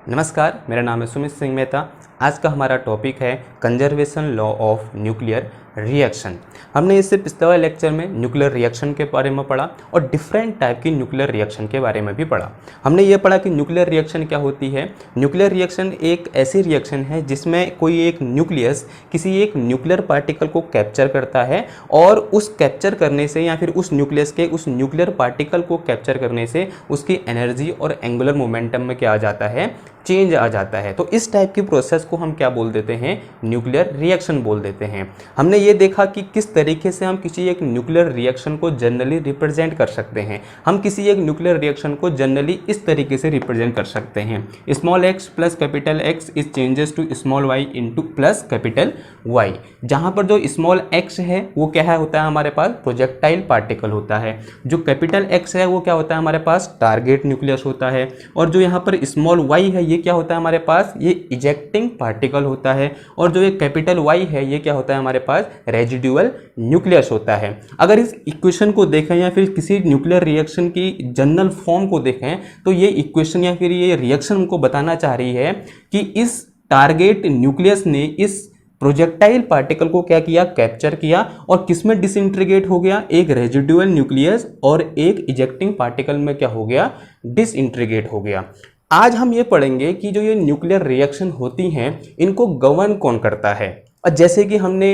नमस्कार, मेरा नाम है सुमित सिंह मेहता। आज का हमारा टॉपिक है conservation law of nuclear reaction. हमने इससे पिछले वाले लेक्चर में न्यूक्लियर रिएक्शन के बारे में पढ़ा और डिफरेंट टाइप की न्यूक्लियर रिएक्शन के बारे में भी पढ़ा। हमने ये पढ़ा कि न्यूक्लियर रिएक्शन क्या होती है। न्यूक्लियर रिएक्शन एक ऐसी रिएक्शन है जिसमें कोई एक न्यूक्लियस किसी एक न्यूक्लियर पार्टिकल को कैप्चर करता है और उस कैप्चर करने से या फिर उस न्यूक्लियस के उस न्यूक्लियर पार्टिकल को कैप्चर करने से उसकी एनर्जी और एंगुलर मोमेंटम में क्या आ जाता है, चेंज आ जाता है। तो इस टाइप की प्रोसेस को हम क्या बोल देते हैं, न्यूक्लियर रिएक्शन बोल देते हैं। हमने ये देखा कि किस तरीके से हम किसी एक न्यूक्लियर रिएक्शन को जनरली रिप्रेजेंट कर सकते हैं। हम किसी एक न्यूक्लियर रिएक्शन को जनरली इस तरीके से रिप्रेजेंट कर सकते हैं, small x plus capital X is changes to small y into plus capital Y। जहाँ पर जो स्मॉल x है वो क्या है होता है हमारे पास प्रोजेक्टाइल पार्टिकल होता है, जो कैपिटल X है वो क्या होता है हमारे पास टारगेट न्यूक्लियस होता है, और जो यहाँ पर स्मॉल y है ये क्या होता है हमारे पास, ये इजेक्टिंग पार्टिकल होता है, और जो ये कैपिटल Y है ये क्या होता है हमारे पास रेजिडुअल न्यूक्लियस होता है। अगर इस इक्वेशन को देखें या फिर किसी न्यूक्लियर रिएक्शन की जनरल फॉर्म को देखें तो ये इक्वेशन या फिर ये रिएक्शन हमको बताना चाह रही है कि इस टारगेट न्यूक्लियस ने इस प्रोजेक्टाइल पार्टिकल को क्या किया, कैप्चर किया, और किसमें डिसइंटीग्रेट हो गया, एक रेजिडुअल न्यूक्लियस और एक इजेक्टिंग पार्टिकल में क्या हो गया, डिसइंटीग्रेट हो गया। आज हम ये पढ़ेंगे कि जो ये न्यूक्लियर रिएक्शन होती हैं इनको गवर्न कौन करता है। और जैसे कि हमने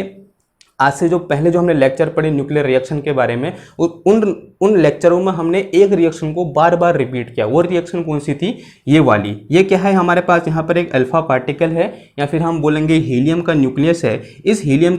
आज से जो पहले जो हमने लेक्चर पढ़े न्यूक्लियर रिएक्शन के बारे में, उन लेक्चरों में हमने एक रिएक्शन को बार बार रिपीट किया। वो रिएक्शन कौन सी थी, ये वाली। ये क्या है हमारे पास, यहाँ पर एक अल्फा पार्टिकल है या फिर हम बोलेंगे हीलियम का न्यूक्लियस है। इस हीलियम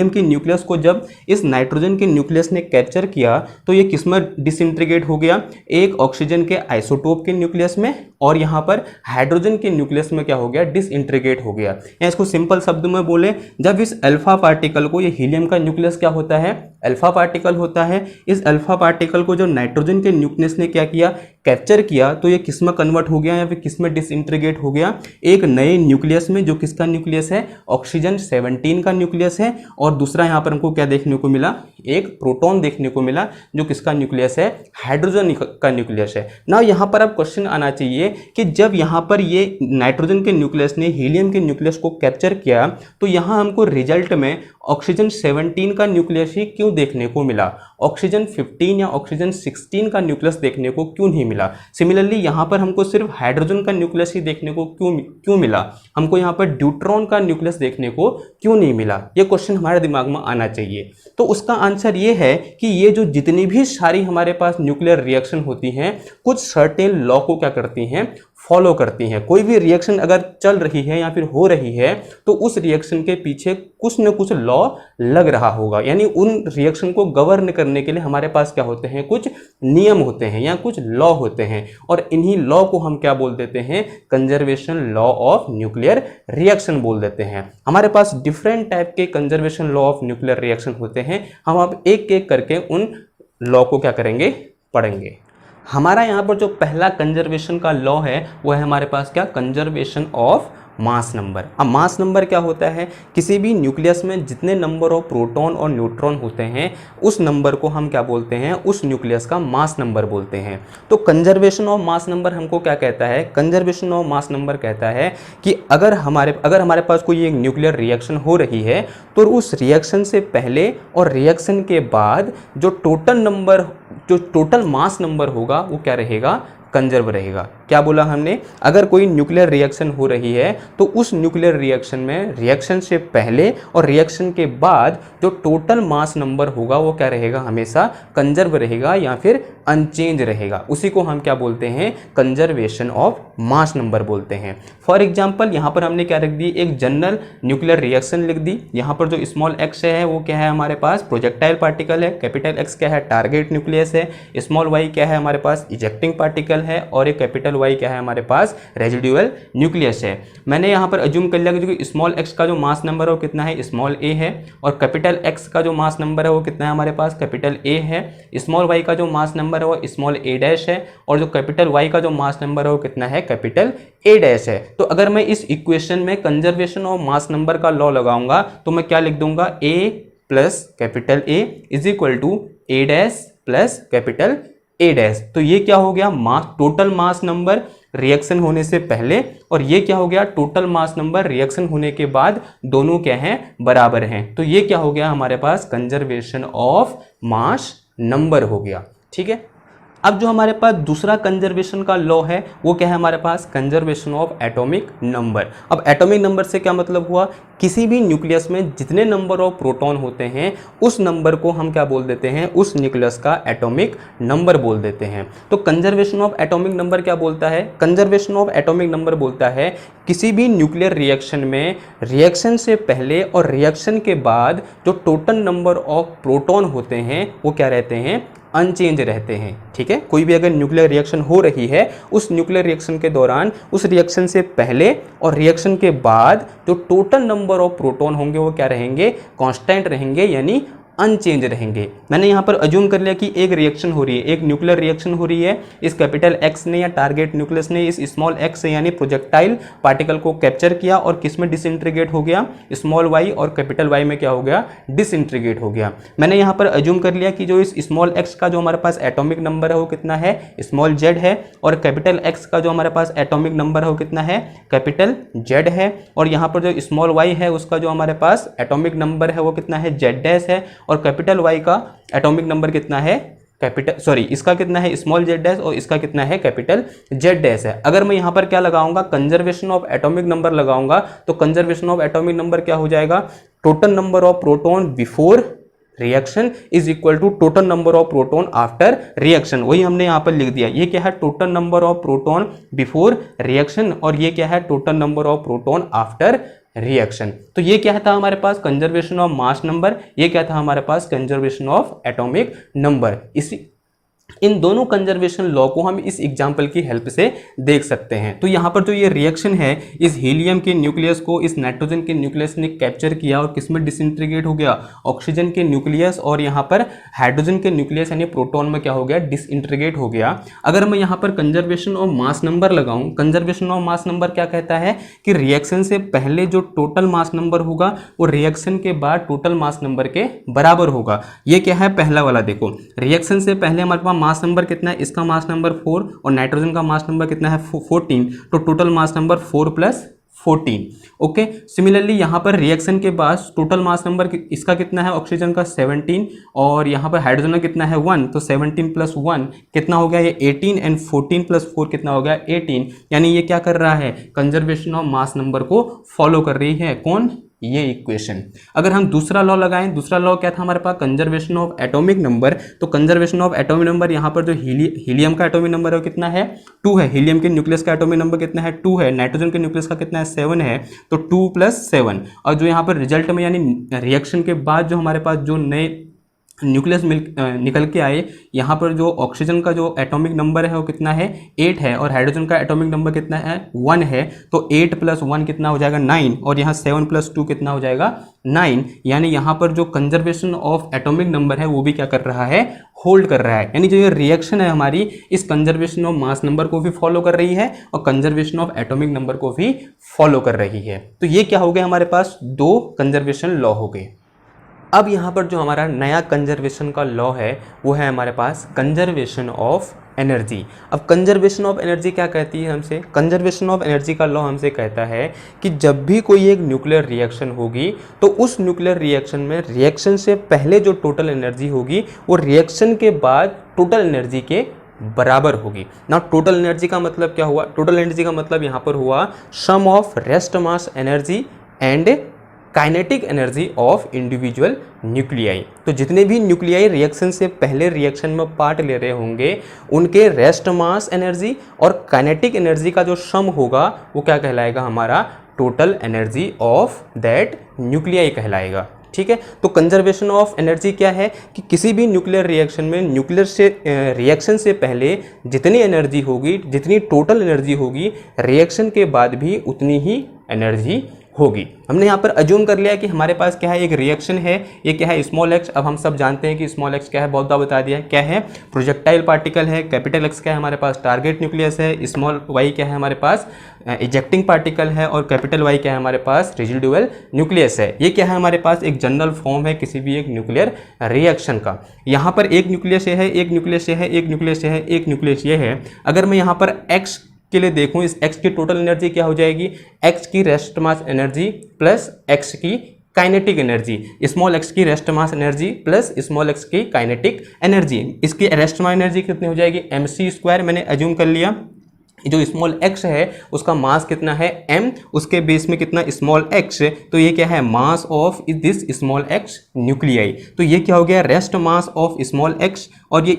के न्यूक्लियस को जब इस नाइट्रोजन के न्यूक्लियस ने कैप्चर किया तो ये किसमें डिसइंटीग्रेट हो गया, एक ऑक्सीजन के आइसोटोप के न्यूक्लियस में, और यहाँ पर हाइड्रोजन के न्यूक्लियस में क्या हो गया, डिसइंटीग्रेट हो गया। या इसको सिंपल शब्द में बोले, जब इस अल्फा पार्टिकल को, ये हीलियम का न्यूक्लियस क्या होता है, अल्फा पार्टिकल होता है, इस अल्फा पार्टिकल को जो नाइट्रोजन के न्यूक्लियस ने क्या किया, कैप्चर किया, तो ये किस में कन्वर्ट हो गया या फिर किस में डिसइंटीग्रेट हो गया, एक नए न्यूक्लियस में, जो किसका न्यूक्लियस है, ऑक्सीजन 17 का न्यूक्लियस है। और दूसरा यहाँ पर हमको क्या देखने को मिला, एक प्रोटॉन देखने को मिला, जो किसका न्यूक्लियस है, हाइड्रोजन का न्यूक्लियस है ना। यहाँ पर अब क्वेश्चन आना चाहिए कि जब यहाँ पर ये नाइट्रोजन के न्यूक्लियस ने हीलियम के न्यूक्लियस को कैप्चर किया तो यहाँ हमको रिजल्ट में ऑक्सीजन 17 का न्यूक्लियस ही क्यों देखने को मिला, ऑक्सीजन 15 या ऑक्सीजन 16 का न्यूक्लियस देखने को क्यों नहीं मिला। सिमिलरली यहाँ पर हमको सिर्फ हाइड्रोजन का न्यूक्लियस ही देखने को क्यों मिला, हमको यहाँ पर ड्यूट्रॉन का न्यूक्लियस देखने को क्यों नहीं मिला। ये क्वेश्चन हमारे दिमाग में आना चाहिए। तो उसका आंसर ये है कि ये जो जितनी भी सारी हमारे पास न्यूक्लियर रिएक्शन होती हैं, कुछ सर्टेन लॉ को क्या करती हैं, फॉलो करती हैं। कोई भी रिएक्शन अगर चल रही है या फिर हो रही है तो उस रिएक्शन के पीछे कुछ न कुछ लॉ लग रहा होगा, यानी उन रिएक्शन को गवर्न करने के लिए हमारे पास क्या होते हैं, कुछ नियम होते हैं या कुछ लॉ होते हैं, और इन्हीं लॉ को हम क्या बोल देते हैं, conservation law of nuclear reaction बोल देते हैं। हमारे पास डिफरेंट टाइप के conservation law of nuclear reaction होते हैं। हम अब एक एक करके उन लॉ को क्या करेंगे, पढ़ेंगे। हमारा यहाँ पर जो पहला कंजर्वेशन का लॉ है वो है हमारे पास क्या, कंजर्वेशन ऑफ मास नंबर। अब मास नंबर क्या होता है, किसी भी न्यूक्लियस में जितने नंबर ऑफ प्रोटॉन और न्यूट्रॉन होते हैं उस नंबर को हम क्या बोलते हैं, उस न्यूक्लियस का मास नंबर बोलते हैं। तो कंजर्वेशन ऑफ मास नंबर हमको क्या कहता है, कंजर्वेशन ऑफ मास नंबर कहता है कि अगर हमारे पास कोई एक न्यूक्लियर रिएक्शन हो रही है तो उस रिएक्शन से पहले और रिएक्शन के बाद जो टोटल मास नंबर होगा वो क्या रहेगा, कंजर्व रहेगा। क्या बोला हमने, अगर कोई न्यूक्लियर रिएक्शन हो रही है तो उस न्यूक्लियर रिएक्शन में रिएक्शन से पहले और रिएक्शन के बाद जो टोटल मास नंबर होगा वो क्या रहेगा, हमेशा कंजर्व रहेगा या फिर अनचेंज रहेगा। उसी को हम क्या बोलते हैं, कंजर्वेशन ऑफ मास नंबर बोलते हैं। फॉर एग्जाम्पल यहाँ पर हमने क्या रख दी, एक जनरल न्यूक्लियर रिएक्शन लिख दी। यहाँ पर जो स्मॉल x है वो क्या है हमारे पास, प्रोजेक्टाइल पार्टिकल है, कैपिटल X क्या है, टारगेट न्यूक्लियस है, स्मॉल y क्या है हमारे पास, इजेक्टिंग पार्टिकल है, और एक कैपिटल Y क्या है हमारे पास, रेजिडुअल न्यूक्लियस है। मैंने यहाँ पर अज्यूम कर लिया कि स्मॉल x का जो मास नंबर है वो कितना है, स्मॉल a है, और कैपिटल X का जो मास नंबर है वो कितना है हमारे पास, कैपिटल A है। स्मॉल y का जो मास नंबर है वो स्मॉल a डैश है, और जो कैपिटल Y का जो मास नंबर है वो कितना है, कैपिटल A डैश है। तो अगर मैं इस इक्वेशन में कंजर्वेशन ऑफ मास नंबर का लॉ लगाऊंगा तो मैं क्या लिख दूंगा, A plus capital A is equal to A dash plus capital A dash. तो ये क्या हो गया, mass, total mass number reaction होने से पहले, और ये क्या हो गया, टोटल मास नंबर रिएक्शन होने के बाद, दोनों क्या हैं, बराबर हैं। तो ये क्या हो गया हमारे पास, कंजर्वेशन ऑफ मास नंबर हो गया। ठीक है, अब जो हमारे पास दूसरा कंजर्वेशन का लॉ है वो क्या है हमारे पास, कंजर्वेशन ऑफ एटॉमिक नंबर। अब एटॉमिक नंबर से क्या मतलब हुआ, किसी भी न्यूक्लियस में जितने नंबर ऑफ प्रोटॉन होते हैं उस नंबर को हम क्या बोल देते हैं, उस न्यूक्लियस का एटॉमिक नंबर बोल देते हैं। तो कंजर्वेशन ऑफ एटॉमिक नंबर क्या बोलता है, कंजर्वेशन ऑफ एटॉमिक नंबर बोलता है किसी भी न्यूक्लियर रिएक्शन में रिएक्शन से पहले और रिएक्शन के बाद जो टोटल नंबर ऑफ प्रोटॉन होते हैं वो क्या रहते हैं, अनचेंज रहते हैं। ठीक है, कोई भी अगर न्यूक्लियर रिएक्शन हो रही है, उस न्यूक्लियर रिएक्शन के दौरान, उस रिएक्शन से पहले और रिएक्शन के बाद जो टोटल नंबर ऑफ प्रोटॉन होंगे वो क्या रहेंगे, कांस्टेंट रहेंगे, यानी अनचेंज रहेंगे। मैंने यहाँ पर अज्यूम कर लिया कि एक रिएक्शन हो रही है, एक न्यूक्लियर रिएक्शन हो रही है, इस कैपिटल एक्स ने या टारगेट न्यूक्लियस ने इस स्मॉल एक्स से यानी प्रोजेक्टाइल पार्टिकल को कैप्चर किया और किस में डिसइंटीग्रेट हो गया, स्मॉल वाई, और कैपिटल वाई में क्या हो गया, डिसइंटीग्रेट हो गया। मैंने यहाँ पर अज्यूम कर लिया कि जो इस स्मॉल एक्स का जो हमारे पास एटॉमिक नंबर है वो कितना है, स्मॉल जेड है, और कैपिटल एक्स का जो हमारे पास एटॉमिक नंबर है वो कितना है, कैपिटल जेड है, और यहाँ पर जो स्मॉल वाई है उसका जो हमारे पास एटॉमिक नंबर है वो कितना है, जेड डैश है, और कैपिटल वाई का एटॉमिक नंबर कितना है, इसका कितना है, स्मॉल जेड डैश, और इसका कितना है, कैपिटल जेड डैश है। अगर मैं यहाँ पर क्या लगाऊंगा, कंजर्वेशन ऑफ एटॉमिक नंबर लगाऊंगा, तो कंजर्वेशन ऑफ एटॉमिक नंबर क्या हो जाएगा, total number of proton before reaction is equal to total number of proton after reaction. वही हमने यहाँ पर लिख दिया, ये क्या है, total number of proton before reaction, और ये क्या है, total number of proton after reaction. तो ये क्या था हमारे पास, कंजर्वेशन ऑफ मास नंबर, ये क्या था हमारे पास, कंजर्वेशन ऑफ एटॉमिक नंबर। इसी इन दोनों कंजर्वेशन लॉ को हम इस एग्जाम्पल की हेल्प से देख सकते हैं। तो यहाँ पर जो ये रिएक्शन है, इस हीलियम के न्यूक्लियस को इस नाइट्रोजन के न्यूक्लियस ने कैप्चर किया और किसमें डिसइंटीग्रेट हो गया, ऑक्सीजन के न्यूक्लियस, और यहाँ पर हाइड्रोजन के न्यूक्लियस यानी प्रोटॉन में क्या हो गया, डिसइंटीग्रेट हो गया। अगर मैं यहाँ पर कंजर्वेशन ऑफ मास नंबर लगाऊं, कंजर्वेशन ऑफ मास नंबर क्या कहता है कि रिएक्शन से पहले जो टोटल मास नंबर होगा वो रिएक्शन के बाद टोटल मास नंबर के बराबर होगा। ये क्या है, पहला वाला देखो, रिएक्शन से पहले हमारे पास मास नंबर कितना है, इसका मास नंबर 4 और नाइट्रोजन का मास नंबर कितना है 14, तो total mass number 4 + 14। Okay, similarly यहाँ पर रिएक्शन के बाद टोटल मास नंबर इसका कितना है, ऑक्सीजन का 17, और यहाँ पर हाइड्रोजन का कितना है 1, तो 17 + 1 कितना हो गया, ये 18, एंड 14 + 4 कितना हो गया, 18। यानी ये क्या कर रहा है, कंजर्वेशन ऑफ मास नंबर को फॉलो कर रही है, कौन, ये इक्वेशन। अगर हम दूसरा लॉ लगाएं, दूसरा लॉ क्या था हमारे पास, कंजर्वेशन ऑफ एटॉमिक नंबर। तो कंजर्वेशन ऑफ एटॉमिक नंबर, यहाँ पर जो हीलियम का एटॉमिक नंबर है कितना है, 2 है, हीलियम के न्यूक्लियस का एटॉमिक नंबर कितना है, 2 है, नाइट्रोजन के न्यूक्लियस का कितना है, 7 है, तो 2 + 7। और जो यहाँ पर रिजल्ट में यानी रिएक्शन के बाद जो हमारे पास जो नए न्यूक्लियस निकल के आए, यहाँ पर जो ऑक्सीजन का जो एटॉमिक नंबर है वो कितना है, 8 है, और हाइड्रोजन का एटॉमिक नंबर कितना है, 1 है, तो 8 + 1 कितना हो जाएगा, 9, और यहाँ 7 + 2 कितना हो जाएगा, 9। यानी यहाँ पर जो कंजर्वेशन ऑफ एटॉमिक नंबर है वो भी क्या कर रहा है, होल्ड कर रहा है। यानी जो ये रिएक्शन है हमारी, इस कंजर्वेशन ऑफ मास नंबर को भी फॉलो कर रही है और कंजर्वेशन ऑफ एटॉमिक नंबर को भी फॉलो कर रही है। तो ये क्या हो गया हमारे पास, 2 कंजर्वेशन लॉ हो गए। अब यहाँ पर जो हमारा नया कंजर्वेशन का लॉ है वो है हमारे पास कंजर्वेशन ऑफ एनर्जी। अब कंजर्वेशन ऑफ एनर्जी क्या कहती है हमसे, कंजर्वेशन ऑफ एनर्जी का लॉ हमसे कहता है कि जब भी कोई एक न्यूक्लियर रिएक्शन होगी तो उस न्यूक्लियर रिएक्शन में रिएक्शन से पहले जो टोटल एनर्जी होगी वो रिएक्शन के बाद टोटल एनर्जी के बराबर होगी ना। टोटल एनर्जी का मतलब क्या हुआ, टोटल एनर्जी का मतलब यहाँ पर हुआ sum of rest mass energy and kinetic energy of individual nuclei. तो जितने भी न्यूक्लियाई रिएक्शन से पहले रिएक्शन में पार्ट ले रहे होंगे उनके रेस्ट मास एनर्जी और काइनेटिक एनर्जी का जो सम होगा वो क्या कहलाएगा, हमारा total energy of that nuclei कहलाएगा। ठीक है, तो कंजर्वेशन ऑफ एनर्जी क्या है कि किसी भी न्यूक्लियर रिएक्शन में न्यूक्लियर से रिएक्शन से पहले जितनी एनर्जी होगी, जितनी टोटल एनर्जी होगी, रिएक्शन के बाद भी उतनी ही एनर्जी होगी। हमने यहाँ पर अज्यूम कर लिया कि हमारे पास क्या है, एक रिएक्शन है, ये क्या है, स्मॉल एक्स। अब हम सब जानते हैं कि स्मॉल एक्स क्या है, बहुत बार बता दिया है, क्या है, प्रोजेक्टाइल पार्टिकल है। कैपिटल एक्स क्या है हमारे पास, टारगेट न्यूक्लियस है। स्मॉल वाई क्या है हमारे पास, इजेक्टिंग पार्टिकल है। और कैपिटल वाई क्या है हमारे पास, रेजिडुअल न्यूक्लियस है। ये क्या है हमारे पास, एक जनरल फॉर्म है किसी भी एक न्यूक्लियर रिएक्शन का। यहाँ पर एक न्यूक्लियस ये है, एक न्यूक्लियस ये है, एक न्यूक्लियस ये है, एक न्यूक्लियस ये है। अगर मैं यहाँ पर एक्स के लिए देखूं, इस x की टोटल एनर्जी क्या हो जाएगी, x की rest mass energy plus x की काइनेटिक एनर्जी, स्मॉल x की rest mass energy plus small x की काइनेटिक एनर्जी। इसकी रेस्ट मास एनर्जी कितनी हो जाएगी, mc²। मैंने अज्यूम कर लिया जो स्मॉल x है उसका मास कितना है m, उसके बेस में कितना स्मॉल x, तो ये क्या है, mass of this small x nuclei. तो ये क्या हो गया, rest mass of small x। और ये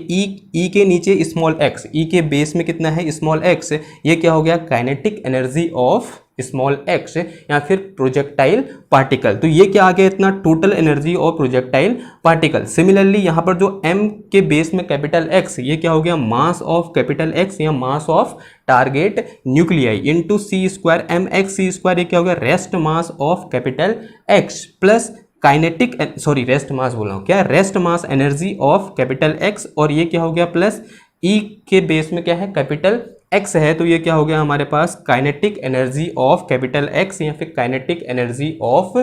e के नीचे स्मॉल x, e के बेस में कितना है स्मॉल x, ये क्या हो गया, kinetic energy of small x या फिर प्रोजेक्टाइल पार्टिकल। तो ये क्या आ गया, इतना total energy of projectile particle. Similarly यहाँ पर जो m के बेस में कैपिटल x, ये क्या हो गया, मास ऑफ कैपिटल x या mass of target nuclei into c² mx c², ये क्या हो गया, rest mass of capital x plus kinetic, sorry rest mass बोल रहा हूँ, क्या, rest mass energy of capital x। और ये क्या हो गया, प्लस e के बेस में क्या है, कैपिटल x है, तो ये क्या हो गया हमारे पास, kinetic energy of capital x या फिर kinetic energy of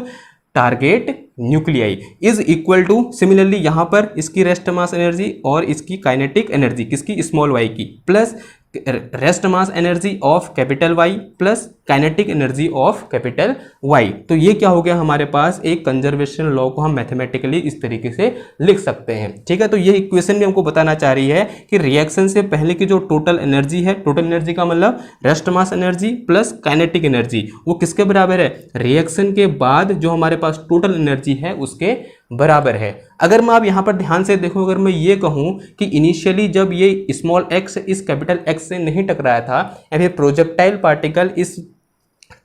target nuclei is equal to, similarly यहाँ पर इसकी रेस्ट मास एनर्जी और इसकी काइनेटिक एनर्जी किसकी, स्मॉल y की, plus rest mass energy of capital Y plus kinetic energy of capital Y। तो ये क्या हो गया हमारे पास, एक कंजर्वेशन लॉ को हम मैथमेटिकली इस तरीके से लिख सकते हैं। ठीक है, तो ये इक्वेशन भी हमको बताना चाह रही है कि रिएक्शन से पहले की जो टोटल एनर्जी है, टोटल एनर्जी का मतलब rest mass energy plus kinetic energy, वो किसके बराबर है, रिएक्शन के बाद जो हमारे पास टोटल एनर्जी है उसके बराबर है। अगर मैं आप यहाँ पर ध्यान से देखूं, अगर मैं ये कहूँ कि इनिशियली जब ये स्मॉल x इस कैपिटल x से नहीं टकराया था या फिर प्रोजेक्टाइल पार्टिकल इस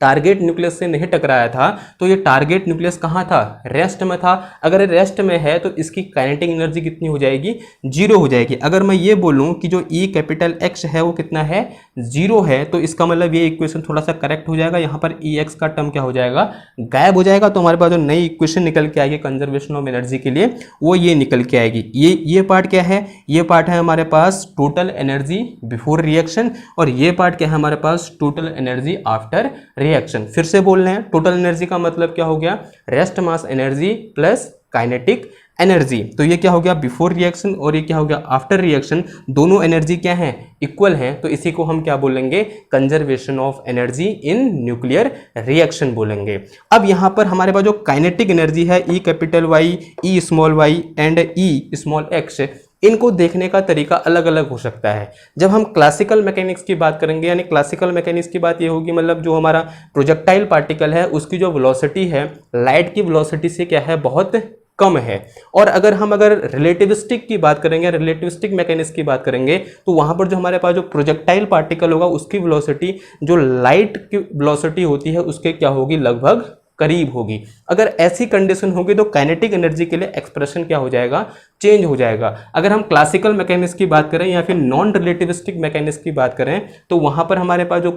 टारगेट न्यूक्लियस से नहीं टकराया था, तो ये टारगेट न्यूक्लियस कहाँ था, रेस्ट में था। अगर ये रेस्ट में है तो इसकी काइनेटिक एनर्जी कितनी हो जाएगी, 0 हो जाएगी। अगर मैं ये बोलूँ कि जो ई कैपिटल एक्स है वो कितना है, 0 है, तो इसका मतलब ये इक्वेशन थोड़ा सा करेक्ट हो जाएगा। यहाँ पर ई एक्स का टर्म क्या हो जाएगा, गायब हो जाएगा। तो हमारे पास जो नई इक्वेशन निकल के आएगी कंजर्वेशन ऑफ एनर्जी के लिए, वो ये निकल के आएगी। ये पार्ट क्या है, ये पार्ट है हमारे पास टोटल एनर्जी बिफोर रिएक्शन, और ये पार्ट क्या है हमारे पास, टोटल एनर्जी आफ्टर रिएक्शन। फिर से बोल रहे हैं, टोटल एनर्जी का मतलब क्या हो गया, rest mass energy plus kinetic energy. तो ये क्या हो गया बिफोर रिएक्शन और ये क्या हो गया आफ्टर रिएक्शन, दोनों एनर्जी क्या है, इक्वल हैं। तो इसी को हम क्या बोलेंगे, conservation of energy in nuclear reaction बोलेंगे। अब यहाँ पर हमारे पास जो काइनेटिक एनर्जी है, E capital Y, E small Y and E small X, इनको देखने का तरीका अलग अलग हो सकता है। जब हम क्लासिकल मैकेनिक्स की बात करेंगे, यानी क्लासिकल मैकेनिक्स की बात ये होगी, मतलब जो हमारा प्रोजेक्टाइल पार्टिकल है उसकी जो वेलोसिटी है लाइट की वेलोसिटी से क्या है, बहुत कम है। और अगर रिलेटिविस्टिक की बात करेंगे, रिलेटिविस्टिक मैकेनिक्स की बात करेंगे, तो वहां पर जो हमारे पास जो प्रोजेक्टाइल पार्टिकल होगा उसकी वेलोसिटी जो लाइट की वेलोसिटी होती है उसके क्या होगी, लगभग करीब होगी। अगर ऐसी कंडीशन होगी तो काइनेटिक एनर्जी के लिए एक्सप्रेशन क्या हो जाएगा, चेंज हो जाएगा। अगर हम क्लासिकल मैकेनिक्स की बात करें या फिर नॉन रिलेटिविस्टिक मैकेनिक्स की बात करें, तो वहां पर हमारे पास जो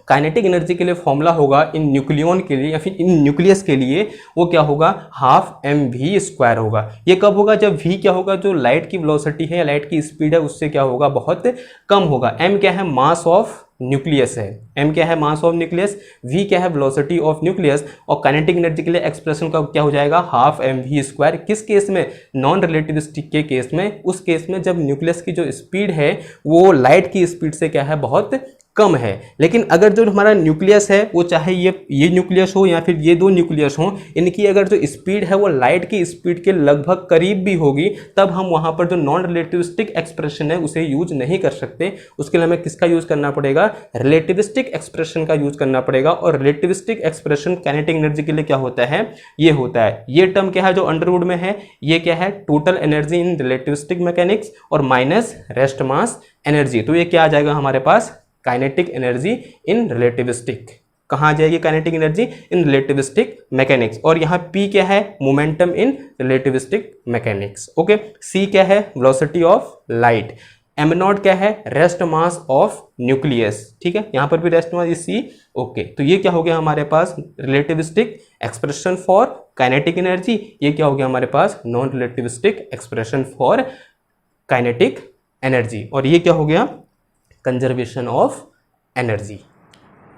काइनेटिक एनर्जी के लिए फॉर्मूला होगा इन न्यूक्लियन के लिए या फिर इन न्यूक्लियस के लिए, वो क्या होगा, हाफ mv² होगा। ये कब होगा, जब v क्या होगा, जो लाइट की वेलोसिटी है या लाइट की स्पीड है उससे क्या होगा, बहुत कम होगा। m क्या है, मास ऑफ न्यूक्लियस है, m क्या है, मास ऑफ न्यूक्लियस, v क्या है, वेलोसिटी ऑफ न्यूक्लियस, और काइनेटिक एनर्जी के लिए एक्सप्रेशन का क्या हो जाएगा, हाफ mv²। किस केस में, नॉन रिलेटिविस्टिक के केस में, उस केस में जब न्यूक्लियस की जो स्पीड है वो लाइट की स्पीड से क्या है, बहुत कम है। लेकिन अगर जो हमारा न्यूक्लियस है वो चाहे ये न्यूक्लियस हो या फिर ये दो न्यूक्लियस हो, इनकी अगर जो स्पीड है वो लाइट की स्पीड के लगभग करीब भी होगी, तब हम वहां पर जो नॉन रिलेटिविस्टिक एक्सप्रेशन है उसे यूज नहीं कर सकते। उसके लिए हमें किसका यूज करना पड़ेगा, रिलेटिविस्टिक एक्सप्रेशन का यूज करना पड़ेगा। और रिलेटिविस्टिक एक्सप्रेशन काइनेटिक एनर्जी के लिए क्या होता है, ये होता है, ये टर्म क्या है जो अंडरवुड में है, ये क्या है, total energy in relativistic mechanics और माइनस रेस्ट मास एनर्जी। तो ये क्या आ जाएगा हमारे पास, काइनेटिक एनर्जी इन रिलेटिविस्टिक। कहाँ आ जाएगी काइनेटिक एनर्जी, इन रिलेटिविस्टिक मैकेनिक्स। और यहाँ P क्या है, मोमेंटम इन रिलेटिविस्टिक मैकेनिक्स। ओके, C क्या है, velocity of light, am not क्या है, रेस्ट मास ऑफ न्यूक्लियस, ठीक है, यहां पर भी रेस्ट मास इसी, ओके। तो ये क्या हो गया हमारे पास, relativistic expression for kinetic energy, ये क्या हो गया हमारे पास, non relativistic expression for kinetic energy, और ये क्या हो गया, कंजर्वेशन ऑफ एनर्जी।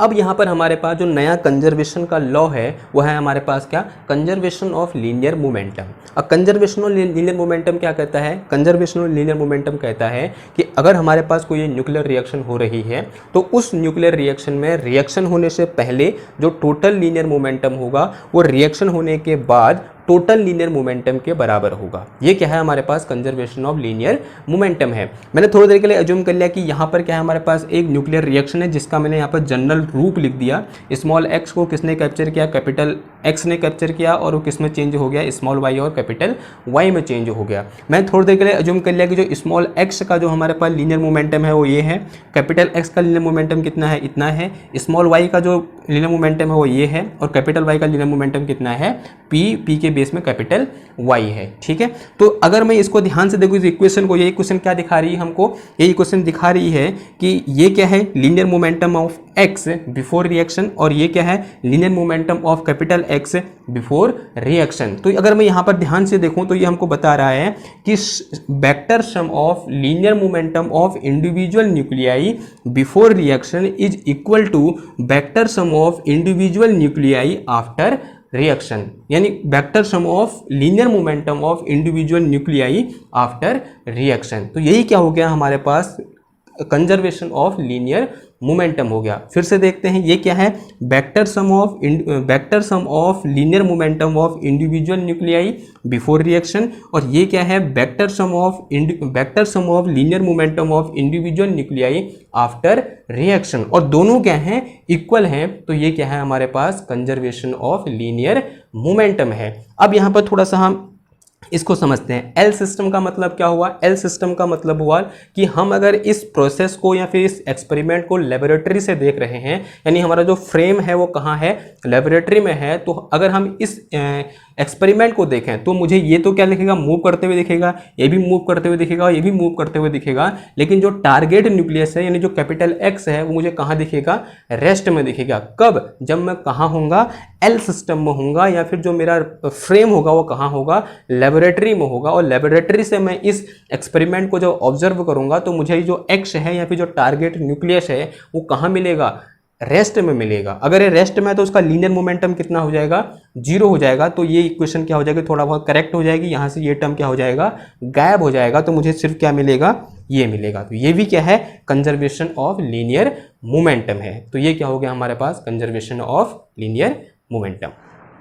अब यहाँ पर हमारे पास जो नया कंजर्वेशन का लॉ है वो है हमारे पास क्या, कंजर्वेशन ऑफ लीनियर मोमेंटम। अब कंजर्वेशन ऑफ लीनियर मोमेंटम क्या कहता है, कंजर्वेशन ऑफ लीनियर मोमेंटम कहता है कि अगर हमारे पास कोई न्यूक्लियर रिएक्शन हो रही है तो उस न्यूक्लियर रिएक्शन में रिएक्शन होने से पहले जो टोटल लीनियर मोमेंटम होगा वो रिएक्शन होने के बाद टोटल लीनियर मोमेंटम के बराबर होगा। ये क्या है हमारे पास, कंजर्वेशन ऑफ लीनियर मोमेंटम है। मैंने थोड़ी देर के लिए अज्यूम कर लिया कि यहाँ पर क्या है, हमारे पास एक न्यूक्लियर रिएक्शन है जिसका मैंने यहाँ पर जनरल रूप लिख दिया। स्मॉल एक्स को किसने कैप्चर किया, कैपिटल एक्स ने कैप्चर किया, और वो किस में चेंज हो गया, स्मॉल वाई और कैपिटल वाई में चेंज हो गया। मैंने थोड़ी देर के लिए अज्यूम कर लिया कि जो स्मॉल एक्स का जो हमारे पास लीनियर मोमेंटम है वो ये है, कैपिटल एक्स का लीनियर मोमेंटम कितना है, इतना है, स्मॉल वाई का जो लीनियर मोमेंटम है वो ये है, और कैपिटल वाई का लीनियर मोमेंटम कितना है, पी के बेस में कैपिटल वाई है, ठीक है। तो अगर मैं इसको ध्यान से देखूँ इस इक्वेशन को, ये इक्वेशन क्या दिखा रही है हमको, ये इक्वेशन दिखा रही है कि ये क्या है, linear momentum of x before reaction, और ये क्या है, linear momentum of capital x before reaction. तो अगर मैं यहाँ पर ध्यान से देखूँ तो ये हमको बता रहा है कि vector sum of linear momentum of individual nuclei before reaction is equal to vector sum of individual nuclei after reaction, यानी vector sum of linear momentum of individual nuclei after reaction. तो यही क्या हो गया हमारे पास, कंजर्वेशन ऑफ लीनियर मोमेंटम हो गया। फिर से देखते हैं ये क्या है, vector sum of linear momentum of individual nuclei before reaction, और ये क्या है, vector sum of linear momentum of individual nuclei after reaction, और दोनों क्या हैं, इक्वल हैं। तो ये क्या है हमारे पास, कंजर्वेशन ऑफ लीनियर मोमेंटम है। अब यहाँ पर थोड़ा सा हम इसको समझते हैं। एल सिस्टम का मतलब क्या हुआ, एल सिस्टम का मतलब हुआ कि हम अगर इस प्रोसेस को या फिर इस एक्सपेरिमेंट को लेबोरेटरी से देख रहे हैं, यानी हमारा जो फ्रेम है वो कहाँ है, लेबोरेटरी में है, तो अगर हम इस एक्सपेरिमेंट को देखें तो मुझे ये तो क्या दिखेगा, मूव करते हुए दिखेगा, ये भी मूव करते हुए दिखेगा, ये भी मूव करते हुए दिखेगा, लेकिन जो टारगेट न्यूक्लियस है यानी जो कैपिटल एक्स है वो मुझे कहाँ दिखेगा, रेस्ट में दिखेगा। कब, जब मैं कहाँ होऊंगा, एल सिस्टम में होऊंगा, या फिर जो मेरा फ्रेम होगा वो कहाँ होगा, लेबोरेटरी में होगा, और लेबोरेटरी से मैं इस एक्सपेरिमेंट को जब ऑब्जर्व करूंगा तो मुझे जो एक्स है या फिर जो टारगेट न्यूक्लियस है वो कहाँ मिलेगा, रेस्ट में मिलेगा। अगर ये रेस्ट में है तो उसका लीनियर मोमेंटम कितना हो जाएगा, 0 हो जाएगा। तो ये इक्वेशन क्या हो जाएगी, थोड़ा बहुत करेक्ट हो जाएगी, यहाँ से ये टर्म क्या हो जाएगा, गायब हो जाएगा। तो मुझे सिर्फ क्या मिलेगा, ये मिलेगा। तो ये भी क्या है, कंजर्वेशन ऑफ लीनियर मोमेंटम है। तो ये क्या हो गया हमारे पास, कंजर्वेशन ऑफ लीनियर मोमेंटम।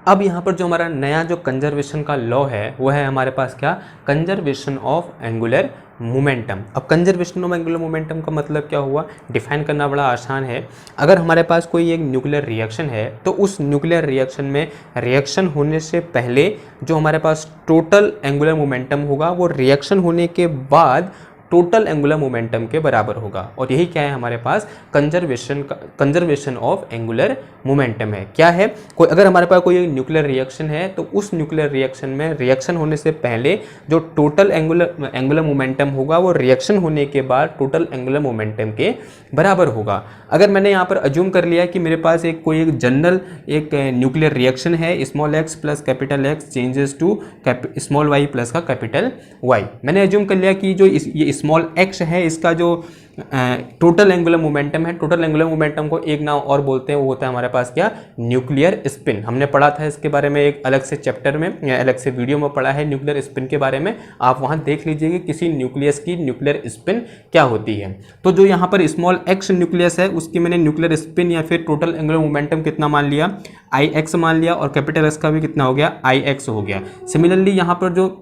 अब यहाँ पर जो हमारा नया जो कंजर्वेशन का लॉ है वो है हमारे पास क्या, कंजर्वेशन ऑफ एंगुलर मोमेंटम। अब कंजर्वेशन ऑफ एंगुलर मोमेंटम का मतलब क्या हुआ, डिफाइन करना बड़ा आसान है। अगर हमारे पास कोई एक न्यूक्लियर रिएक्शन है तो उस न्यूक्लियर रिएक्शन में रिएक्शन होने से पहले जो हमारे पास टोटल एंगुलर मोमेंटम होगा वो रिएक्शन होने के बाद टोटल एंगुलर मोमेंटम के बराबर होगा। और यही क्या है हमारे पास, कंजर्वेशन ऑफ एंगुलर मोमेंटम है। क्या है, कोई अगर हमारे पास कोई न्यूक्लियर रिएक्शन है तो उस न्यूक्लियर रिएक्शन में रिएक्शन होने से पहले जो टोटल एंगुलर मोमेंटम होगा वो रिएक्शन होने के बाद टोटल एंगुलर मोमेंटम के बराबर होगा। अगर मैंने यहाँ पर अज्यूम कर लिया कि मेरे पास कोई एक जनरल एक न्यूक्लियर रिएक्शन है, small X plus capital X changes to small Y plus का कैपिटल वाई। मैंने अज्यूम कर लिया कि जो ये स्मॉल एक्स है इसका जो टोटल एंगुलर मोमेंटम है, टोटल एंगुलर मोमेंटम को एक नाम और बोलते हैं, वो होता है हमारे पास क्या, न्यूक्लियर स्पिन। हमने पढ़ा था इसके बारे में एक अलग से चैप्टर में या अलग से वीडियो में पढ़ा है न्यूक्लियर स्पिन के बारे में, आप वहां देख लीजिए कि किसी न्यूक्लियस की न्यूक्लियर स्पिन क्या होती है। तो जो यहाँ पर स्मॉल एक्स न्यूक्लियस है उसकी मैंने न्यूक्लियर स्पिन या फिर टोटल एंगुलर मोमेंटम कितना मान लिया, आई एक्स मान लिया, और कैपिटल एक्स का भी कितना हो गया, आई एक्स हो गया। सिमिलरली यहाँ पर जो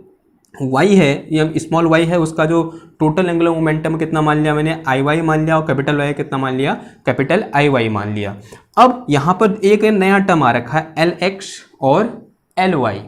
y है या स्मॉल y है उसका जो टोटल एंगुलर मोमेंटम कितना मान लिया मैंने, आई वाई मान लिया, और कैपिटल y कितना मान लिया, कैपिटल आई वाई मान लिया। अब यहाँ पर एक नया टर्म आ रखा है एल एक्स और एल वाई,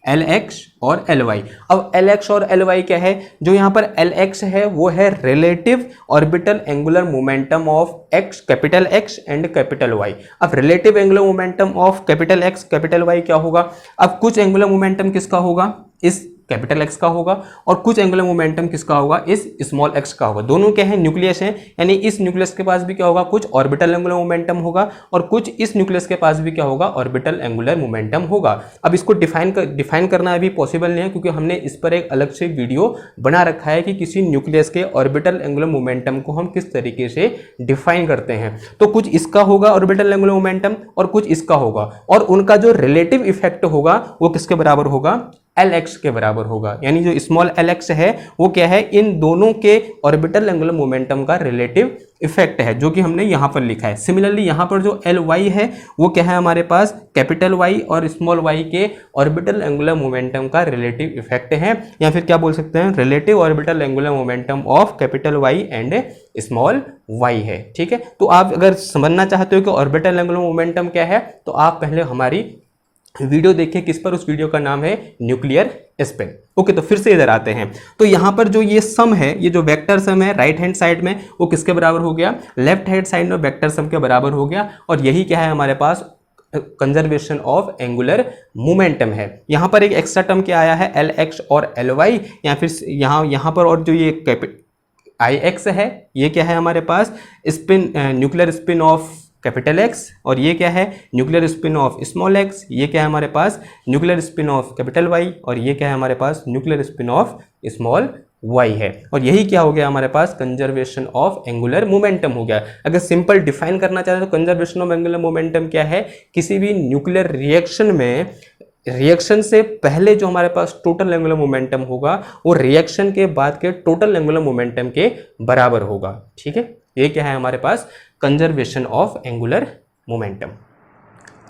एल एक्स और एल वाई। अब एल एक्स और एल वाई क्या है, जो यहाँ पर एल एक्स है वो है relative orbital angular momentum of X, capital X and capital Y. अब relative angular momentum of capital X capital Y क्या होगा, अब कुछ एंगुलर मोमेंटम किसका होगा, इस कैपिटल एक्स का होगा और कुछ एंगुलर मोमेंटम किसका होगा, इस स्मॉल एक्स का होगा। दोनों क्या है, न्यूक्लियस है, यानी इस न्यूक्लियस के पास भी क्या होगा, कुछ ऑर्बिटल एंगुलर मोमेंटम होगा और कुछ इस न्यूक्लियस के पास भी क्या होगा, ऑर्बिटल एंगुलर मोमेंटम होगा। अब इसको डिफाइन करना अभी पॉसिबल नहीं है क्योंकि हमने इस पर एक अलग से वीडियो बना रखा है कि किसी न्यूक्लियस के ऑर्बिटल एंगुलर मोमेंटम को हम किस तरीके से डिफाइन करते हैं। तो कुछ इसका होगा ऑर्बिटल एंगुलर मोमेंटम और कुछ इसका होगा, और उनका जो रिलेटिव इफेक्ट होगा वो किसके बराबर होगा, Lx के बराबर होगा। यानी जो स्मॉल Lx है वो क्या है, इन दोनों के ऑर्बिटल एंगुलर मोमेंटम का रिलेटिव इफेक्ट है, जो कि हमने यहां पर लिखा है। सिमिलरली यहां पर जो Ly है वो क्या है हमारे पास, कैपिटल Y और स्मॉल y के ऑर्बिटल एंगुलर मोमेंटम का रिलेटिव इफेक्ट है, या फिर क्या बोल सकते हैं, relative orbital angular momentum of capital Y and small y है। ठीक है, तो आप अगर समझना चाहते हो कि ऑर्बिटल एंगुलर मोमेंटम क्या है तो आप पहले हमारी वीडियो देखिए, किस पर, उस वीडियो का नाम है न्यूक्लियर स्पिन। ओके, तो फिर से इधर आते हैं। तो यहां पर जो ये सम है, ये जो वेक्टर सम है राइट हैंड साइड में, वो किसके बराबर हो गया, लेफ्ट हैंड साइड में वेक्टर सम के बराबर हो गया। और यही क्या है हमारे पास, कंजर्वेशन ऑफ एंगुलर मोमेंटम है। यहां पर एक एक्स्ट्रा टर्म क्या आया है, Lx और Ly, या फिर यहां पर और जो ये Ix है, ये क्या है हमारे पास, spin, nuclear spin of capital X, और ये क्या है, nuclear spin of small X, ये क्या है हमारे पास, nuclear spin of capital Y, और ये क्या है हमारे पास, nuclear spin of small Y है। और यही क्या हो गया हमारे पास, कंजर्वेशन ऑफ एंगुलर मोमेंटम हो गया। अगर सिंपल डिफाइन करना चाहते हैं तो कंजर्वेशन ऑफ एंगुलर मोमेंटम क्या है, किसी भी न्यूक्लियर रिएक्शन में रिएक्शन से पहले जो हमारे पास टोटल एंगुलर मोमेंटम होगा वो रिएक्शन के बाद के टोटल एंगुलर मोमेंटम के बराबर होगा। ठीक है, ये क्या है हमारे पास, कंजर्वेशन ऑफ एंगुलर मोमेंटम।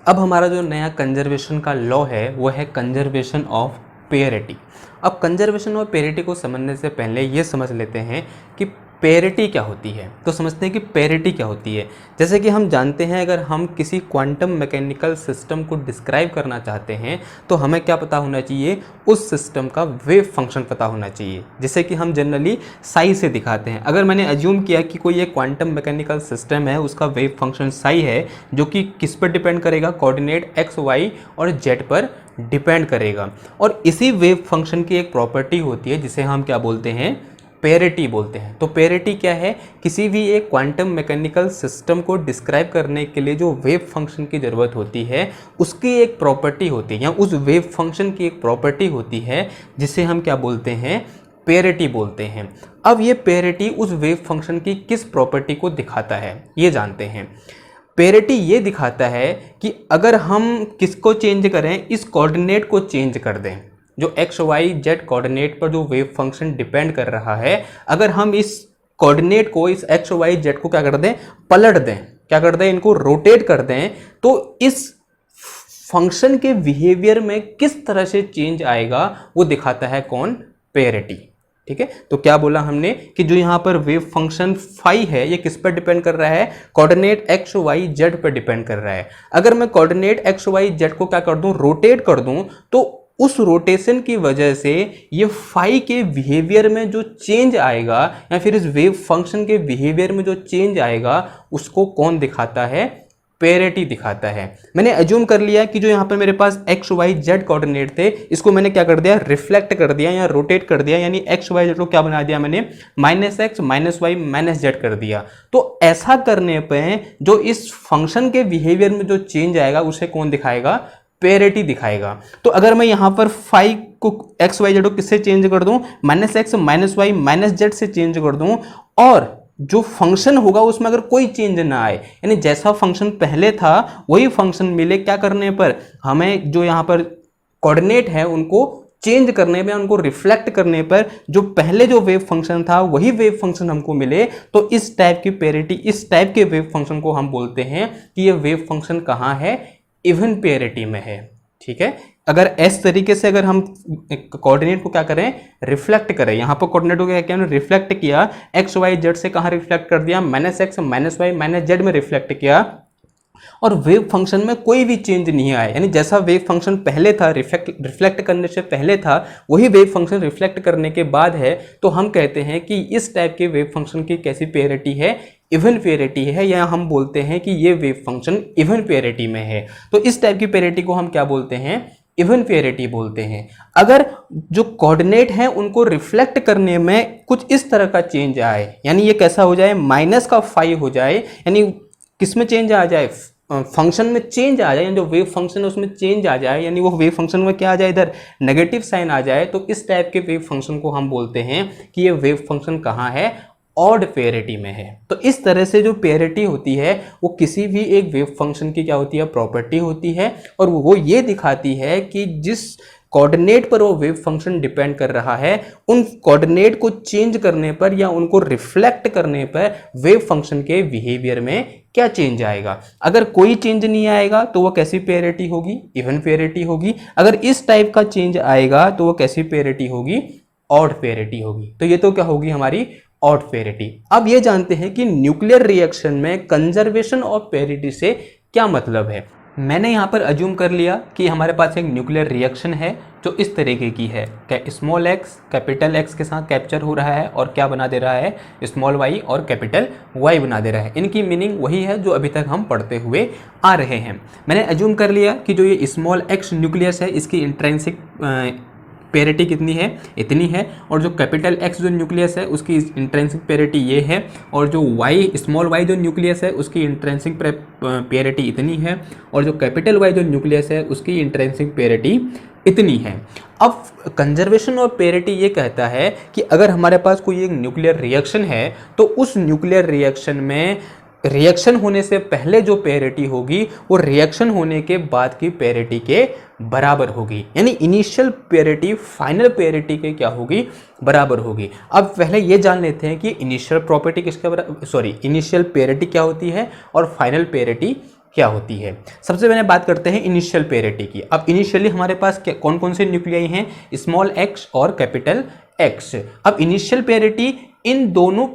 अब हमारा जो नया कंजर्वेशन का लॉ है वो है कंजर्वेशन ऑफ पेरिटी। अब कंजर्वेशन ऑफ पेरिटी को समझने से पहले ये समझ लेते हैं कि पेरिटी क्या होती है। तो समझते हैं कि पेरिटी क्या होती है। जैसे कि हम जानते हैं, अगर हम किसी क्वांटम मैकेनिकल सिस्टम को डिस्क्राइब करना चाहते हैं तो हमें क्या पता होना चाहिए, उस सिस्टम का वेव फंक्शन पता होना चाहिए, जिसे कि हम जनरली साई से दिखाते हैं। अगर मैंने अज्यूम किया कि कोई एक क्वांटम मैकेनिकल सिस्टम है, उसका वेव फंक्शन साई है, जो कि किस पर डिपेंड करेगा, कोऑर्डिनेट एक्स वाई और जेड पर डिपेंड करेगा। और इसी वेव फंक्शन की एक प्रॉपर्टी होती है जिसे हम क्या बोलते हैं, पेरिटी बोलते हैं। तो पेरिटी क्या है, किसी भी एक क्वांटम मैकेनिकल सिस्टम को डिस्क्राइब करने के लिए जो वेव फंक्शन की ज़रूरत होती है उसकी एक प्रॉपर्टी होती है, या उस वेव फंक्शन की एक प्रॉपर्टी होती है जिसे हम क्या बोलते हैं, पेरिटी बोलते हैं। अब ये पेरिटी उस वेव फंक्शन की किस प्रॉपर्टी को दिखाता है ये जानते हैं। पेरिटी ये दिखाता है कि अगर हम किसको चेंज करें, इस कोऑर्डिनेट को चेंज कर दें, जो एक्स वाई जेड कोऑर्डिनेट पर जो वेव फंक्शन डिपेंड कर रहा है, अगर हम इस कोऑर्डिनेट को, इस एक्स वाई जेड को क्या कर दें, पलट दें, क्या कर दें, इनको रोटेट कर दें, तो इस फंक्शन के बिहेवियर में किस तरह से चेंज आएगा वो दिखाता है कौन, पेरिटी। ठीक है, तो क्या बोला हमने कि जो यहाँ पर वेव फंक्शन फाई है ये किस पर डिपेंड कर रहा है, कोऑर्डिनेट एक्स वाई जेड पर डिपेंड कर रहा है। अगर मैं कोऑर्डिनेट एक्स वाई जेड को क्या कर दूं, रोटेट कर दूं, तो उस रोटेशन की वजह से ये फाई के बिहेवियर में जो चेंज आएगा, या फिर इस वेव फंक्शन के बिहेवियर में जो चेंज आएगा, उसको कौन दिखाता है, पेरिटी दिखाता है। मैंने अज्यूम कर लिया कि जो यहाँ पर मेरे पास एक्स वाई जेड कोऑर्डिनेट थे, इसको मैंने क्या कर दिया, रिफ्लेक्ट कर दिया या रोटेट कर दिया, यानी एक्स वाई जेड को क्या बना दिया मैंने, minus X minus Y minus Z कर दिया। तो ऐसा करने पे जो इस फंक्शन के बिहेवियर में जो चेंज आएगा उसे कौन दिखाएगा, पेरिटी दिखाएगा। तो अगर मैं यहाँ पर फाई को एक्स वाई जेड को किससे चेंज कर दूं, minus X minus Y minus Z से चेंज कर दूं, और जो फंक्शन होगा उसमें अगर कोई चेंज ना आए, यानी जैसा फंक्शन पहले था वही फंक्शन मिले, क्या करने पर, हमें जो यहाँ पर कोऑर्डिनेट है उनको चेंज करने पे, उनको रिफ्लेक्ट करने पर जो पहले जो वेव फंक्शन था वही वेव फंक्शन हमको मिले, तो इस टाइप की पेरिटी, इस टाइप के वेव फंक्शन को हम बोलते हैं कि ये वेव फंक्शन कहाँ है, इवन पेरिटी में है। ठीक है, अगर इस तरीके से अगर हम कोऑर्डिनेट को क्या करें, रिफ्लेक्ट करें, यहाँ पर कोऑर्डिनेट को क्या रिफ्लेक्ट किया, एक्स वाई जेड से कहाँ रिफ्लेक्ट कर दिया, minus X minus Y minus Z में रिफ्लेक्ट किया, और वेव फंक्शन में कोई भी चेंज नहीं आया, यानी जैसा वेव फंक्शन पहले था, रिफ्लेक्ट करने से पहले था, वही वेव फंक्शन रिफ्लेक्ट करने के बाद है, तो हम कहते हैं कि इस टाइप के वेव फंक्शन की कैसी पेरिटी है, इवन पेरिटी है, या हम बोलते हैं कि ये वेव फंक्शन इवन पेरिटी में है। तो इस टाइप की पेरिटी को हम क्या बोलते हैं, इवन पेरिटी बोलते हैं। अगर जो कोऑर्डिनेट हैं उनको रिफ्लेक्ट करने में कुछ इस तरह का चेंज आए, यानी ये कैसा हो जाए, -5 हो जाए, यानी किसमें चेंज आ जाए, फंक्शन में चेंज आ जाए, जो वेव फंक्शन है उसमें चेंज आ जाए, यानी वो वेव फंक्शन में क्या आ जाए, इधर नेगेटिव साइन आ जाए, तो इस टाइप के वेव फंक्शन को हम बोलते हैं कि ये वेव फंक्शन कहाँ है, ऑड पेरिटी में है। तो इस तरह से जो पेरिटी होती है वो किसी भी एक वेव फंक्शन की क्या होती है, प्रॉपर्टी होती है, और वो ये दिखाती है कि जिस कोऑर्डिनेट पर वो वेव फंक्शन डिपेंड कर रहा है, उन कोऑर्डिनेट को चेंज करने पर या उनको रिफ्लेक्ट करने पर वेव फंक्शन के बिहेवियर में क्या चेंज आएगा। अगर कोई चेंज नहीं आएगा तो वो कैसी पेरिटी होगी, इवन पेरिटी होगी। अगर इस टाइप का चेंज आएगा तो वो कैसी पेरिटी होगी, ऑड पेरिटी होगी। तो ये तो क्या होगी, हमारी ऑड पेरिटी। अब ये जानते हैं कि न्यूक्लियर रिएक्शन में कंजर्वेशन ऑफ पेरिटी से क्या मतलब है। मैंने यहाँ पर अज्यूम कर लिया कि हमारे पास एक न्यूक्लियर रिएक्शन है जो इस तरीके की है, स्मॉल एक्स कैपिटल एक्स के साथ कैप्चर हो रहा है और क्या बना दे रहा है, स्मॉल वाई और कैपिटल वाई बना दे रहा है। इनकी मीनिंग वही है जो अभी तक हम पढ़ते हुए आ रहे हैं। मैंने अज्यूम कर लिया कि जो ये स्मॉल एक्स न्यूक्लियस है इसकी इंट्रिंसिक पेरिटी कितनी है, इतनी है, और जो कैपिटल एक्स जो न्यूक्लियस है उसकी इंट्रिंसिक पेरिटी ये है, और जो वाई स्मॉल वाई जो न्यूक्लियस है उसकी इंट्रिंसिक पेरिटी इतनी है, और जो कैपिटल वाई जो न्यूक्लियस है उसकी इंट्रिंसिक पेरिटी इतनी है। अब कंजर्वेशन ऑफ पेरिटी ये कहता है कि अगर हमारे पास कोई एक न्यूक्लियर रिएक्शन है तो उस न्यूक्लियर रिएक्शन में रिएक्शन होने से पहले जो पेरिटी होगी वो रिएक्शन होने के बाद की पेरिटी के बराबर होगी, यानी इनिशियल पेरिटी फाइनल पेरिटी के क्या होगी, बराबर होगी। अब पहले ये जान लेते हैं कि इनिशियल प्रॉपर्टी किसके बराबर, इनिशियल पेरिटी क्या होती है और फाइनल पेरिटी क्या होती है। सबसे पहले बात करते हैं इनिशियल पेरिटी की। अब इनिशियली हमारे पास कौन कौन से न्यूक्लियाई हैं, स्मॉल एक्स और कैपिटल एक्स। अब इनिशियल पेरिटी इन दोनों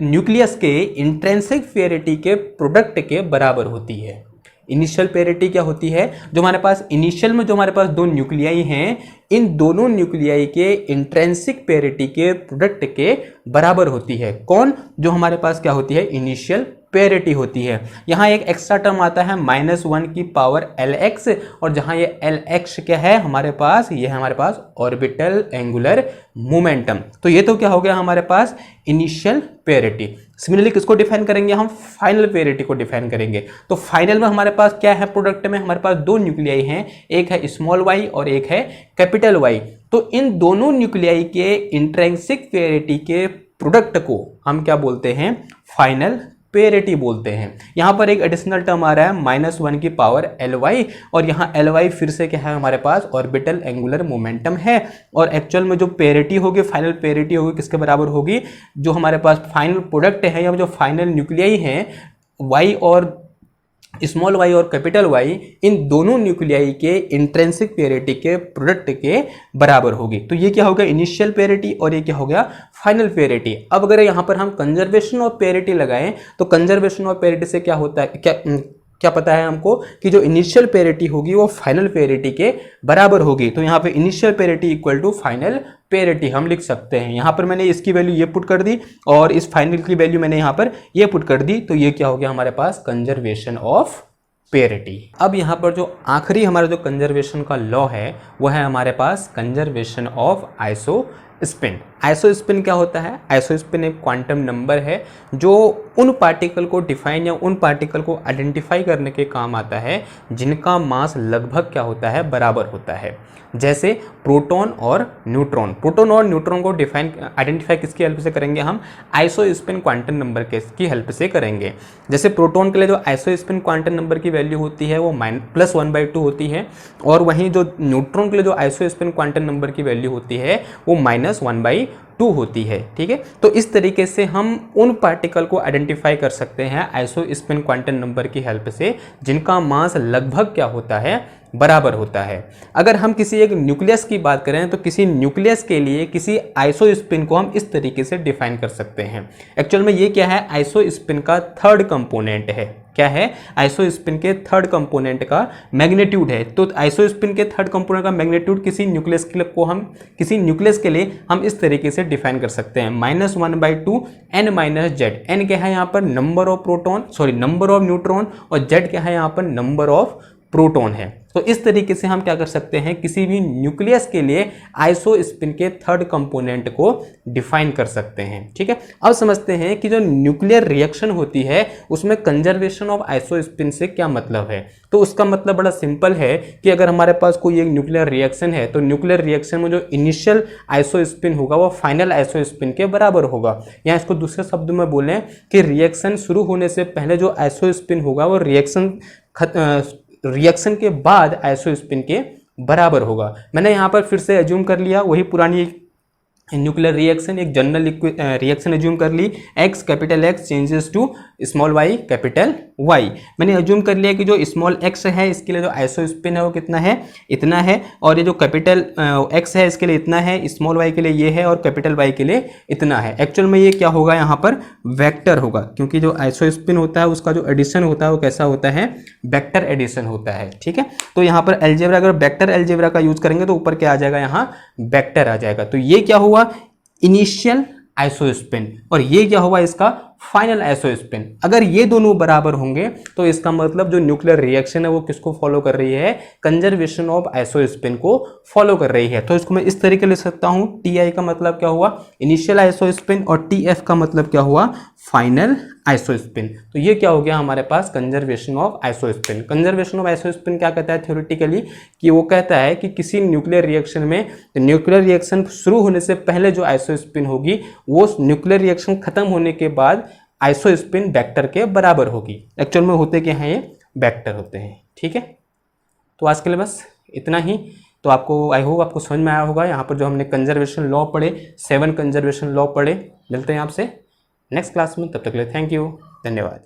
न्यूक्लियस के इंट्रिंसिक पेरिटी के प्रोडक्ट के बराबर होती है। इनिशियल पेरिटी क्या होती है, जो हमारे पास इनिशियल में जो हमारे पास दो न्यूक्लियाई हैं, इन दोनों न्यूक्लियाई के इंट्रिंसिक पेरिटी के प्रोडक्ट के बराबर होती है। कौन, जो हमारे पास क्या होती है, इनिशियल पेरिटी होती है। यहाँ एक एक्स्ट्रा टर्म आता है -1 की पावर Lx, और जहाँ ये Lx क्या है हमारे पास, ये है हमारे पास ऑर्बिटल एंगुलर मोमेंटम। तो ये तो क्या हो गया हमारे पास, इनिशियल पेरिटी। सिमिलरली किसको डिफाइन करेंगे हम, फाइनल पेरिटी को डिफाइन करेंगे। तो फाइनल में हमारे पास क्या है, प्रोडक्ट में हमारे पास दो न्यूक्लियाई हैं, एक है स्मॉल वाई और एक है कैपिटल वाई। तो इन दोनों न्यूक्लियाई के इंट्रिंसिक पेरिटी के प्रोडक्ट को हम क्या बोलते हैं, फाइनल पेरिटी बोलते हैं। यहाँ पर एक एडिशनल टर्म आ रहा है -1 की पावर Ly, और यहाँ Ly फिर से क्या है हमारे पास, ऑर्बिटल एंगुलर मोमेंटम है। और एक्चुअल में जो पेरिटी होगी, फाइनल पेरिटी होगी किसके बराबर होगी, जो हमारे पास फाइनल प्रोडक्ट है या जो फाइनल न्यूक्लियाई हैं y और स्मॉल वाई और कैपिटल वाई, इन दोनों न्यूक्लियाई के इंट्रिंसिक पेरिटी के प्रोडक्ट के बराबर होगी। तो ये क्या होगा, इनिशियल पेरिटी, और ये क्या हो गया, फाइनल पेरिटी। अब अगर यहाँ पर हम कंजर्वेशन ऑफ पेरिटी लगाएं तो कंजर्वेशन ऑफ पेरिटी से क्या होता है, क्या पता है हमको कि जो इनिशियल पेरिटी होगी वो फाइनल पेरिटी के बराबर होगी। तो यहाँ पे initial parity equal to final parity हम लिख सकते हैं। यहाँ पर मैंने इसकी वैल्यू ये पुट कर दी और इस फाइनल की वैल्यू मैंने यहाँ पर ये पुट कर दी। तो ये क्या हो गया हमारे पास, कंजर्वेशन ऑफ पेरिटी। अब यहाँ पर जो आखिरी हमारा जो कंजर्वेशन का लॉ है वो है हमारे पास कंजर्वेशन ऑफ आइसोस्पिन। आइसोस्पिन क्या होता है, आइसोस्पिन एक क्वांटम नंबर है जो उन पार्टिकल को डिफाइन या उन पार्टिकल को आइडेंटिफाई करने के काम आता है जिनका मास लगभग क्या होता है, बराबर होता है। जैसे प्रोटॉन और न्यूट्रॉन। प्रोटॉन और न्यूट्रॉन को डिफाइन आइडेंटिफाई किसकी हेल्प से करेंगे हम, आइसोस्पिन क्वांटम नंबर की हेल्प से करेंगे। जैसे प्रोटॉन के लिए जो आइसोस्पिन क्वांटम नंबर की वैल्यू होती है वो +1/2 होती है, और वहीं जो न्यूट्रॉन के लिए जो आइसोस्पिन क्वांटम नंबर की वैल्यू होती है वो -1/2 होती है। ठीक है, तो इस तरीके से हम उन पार्टिकल को आइडेंटिफाई कर सकते हैं आइसोस्पिन क्वांटम नंबर की हेल्प से जिनका मास लगभग क्या होता है, बराबर होता है। अगर हम किसी एक न्यूक्लियस की बात करें तो किसी न्यूक्लियस के लिए किसी आइसोस्पिन को हम इस तरीके से डिफाइन कर सकते हैं। एक्चुअल में ये क्या है, आइसोस्पिन का थर्ड कंपोनेंट है। क्या है, आइसोस्पिन के थर्ड कंपोनेंट का मैग्नीट्यूड है। तो आइसोस्पिन के थर्ड कंपोनेंट का मैग्नीट्यूड किसी न्यूक्लियस के लिए हम इस तरीके से डिफाइन कर सकते हैं, -1/2 n - z। n क्या है यहाँ पर, नंबर ऑफ न्यूट्रॉन, और z क्या है यहाँ पर, नंबर ऑफ प्रोटॉन है। तो इस तरीके से हम क्या कर सकते हैं, किसी भी न्यूक्लियस के लिए आइसोस्पिन के थर्ड कंपोनेंट को डिफाइन कर सकते हैं। ठीक है, अब समझते हैं कि जो न्यूक्लियर रिएक्शन होती है उसमें कंजर्वेशन ऑफ आइसोस्पिन से क्या मतलब है। तो उसका मतलब बड़ा सिंपल है कि अगर हमारे पास कोई एक न्यूक्लियर रिएक्शन है तो न्यूक्लियर रिएक्शन में जो इनिशियल आइसोस्पिन होगा वो फाइनल आइसोस्पिन के बराबर होगा। या इसको दूसरे शब्दों में बोलें कि रिएक्शन शुरू होने से पहले जो आइसोस्पिन होगा वो रिएक्शन के बाद आइसोस्पिन के बराबर होगा। मैंने यहाँ पर फिर से एज्यूम कर लिया वही पुरानी न्यूक्लियर रिएक्शन, एक जनरल रिएक्शन एज्यूम कर ली, x capital X changes to small y capital Y। मैंने एज्यूम कर लिया कि जो स्मॉल x है इसके लिए जो आइसोस्पिन है वो कितना है, इतना है, और ये जो कैपिटल X है इसके लिए इतना है, स्मॉल y के लिए ये है और कैपिटल Y के लिए इतना है। एक्चुअल में ये क्या होगा, यहाँ पर वेक्टर होगा, क्योंकि जो आइसोस्पिन होता है उसका जो एडिशन होता है वो कैसा होता है, वेक्टर एडिशन होता है। ठीक है, तो यहाँ पर अलजेब्रा, अगर वेक्टर अलजेब्रा का यूज करेंगे तो ऊपर क्या आ जाएगा, यहाँ वेक्टर आ जाएगा। तो ये क्या हुआ, इनिशियल आइसोस्पिन, और ये क्या हुआ, इसका फाइनल आइसोस्पिन। अगर ये दोनों बराबर होंगे तो इसका मतलब जो न्यूक्लियर रिएक्शन है वो किसको फॉलो कर रही है, कंजर्वेशन ऑफ आइसोस्पिन को फॉलो कर रही है। तो इसको मैं इस तरीके ले सकता हूं, टी का मतलब क्या हुआ, इनिशियल आइसोस्पिन, और टी का मतलब क्या हुआ, फाइनल आइसोस्पिन। तो ये क्या हो गया हमारे पास, conservation of isospin. Conservation of isospin क्या कहता है थ्योरेटिकली, कि वो कहता है कि किसी न्यूक्लियर रिएक्शन में न्यूक्लियर रिएक्शन शुरू होने से पहले जो आइसोस्पिन होगी वो न्यूक्लियर रिएक्शन खत्म होने के बाद आइसोस्पिन वेक्टर के बराबर होगी। एक्चुअल में होते क्या हैं, ये वेक्टर होते हैं। ठीक है, तो आज के लिए बस इतना ही। तो आपको, आई होप आपको समझ में आया होगा। यहाँ पर जो हमने कंजर्वेशन लॉ पढ़े, 7 कंजर्वेशन लॉ पढ़े। मिलते हैं आपसे नेक्स्ट क्लास में, तब तक के लिए थैंक यू, धन्यवाद।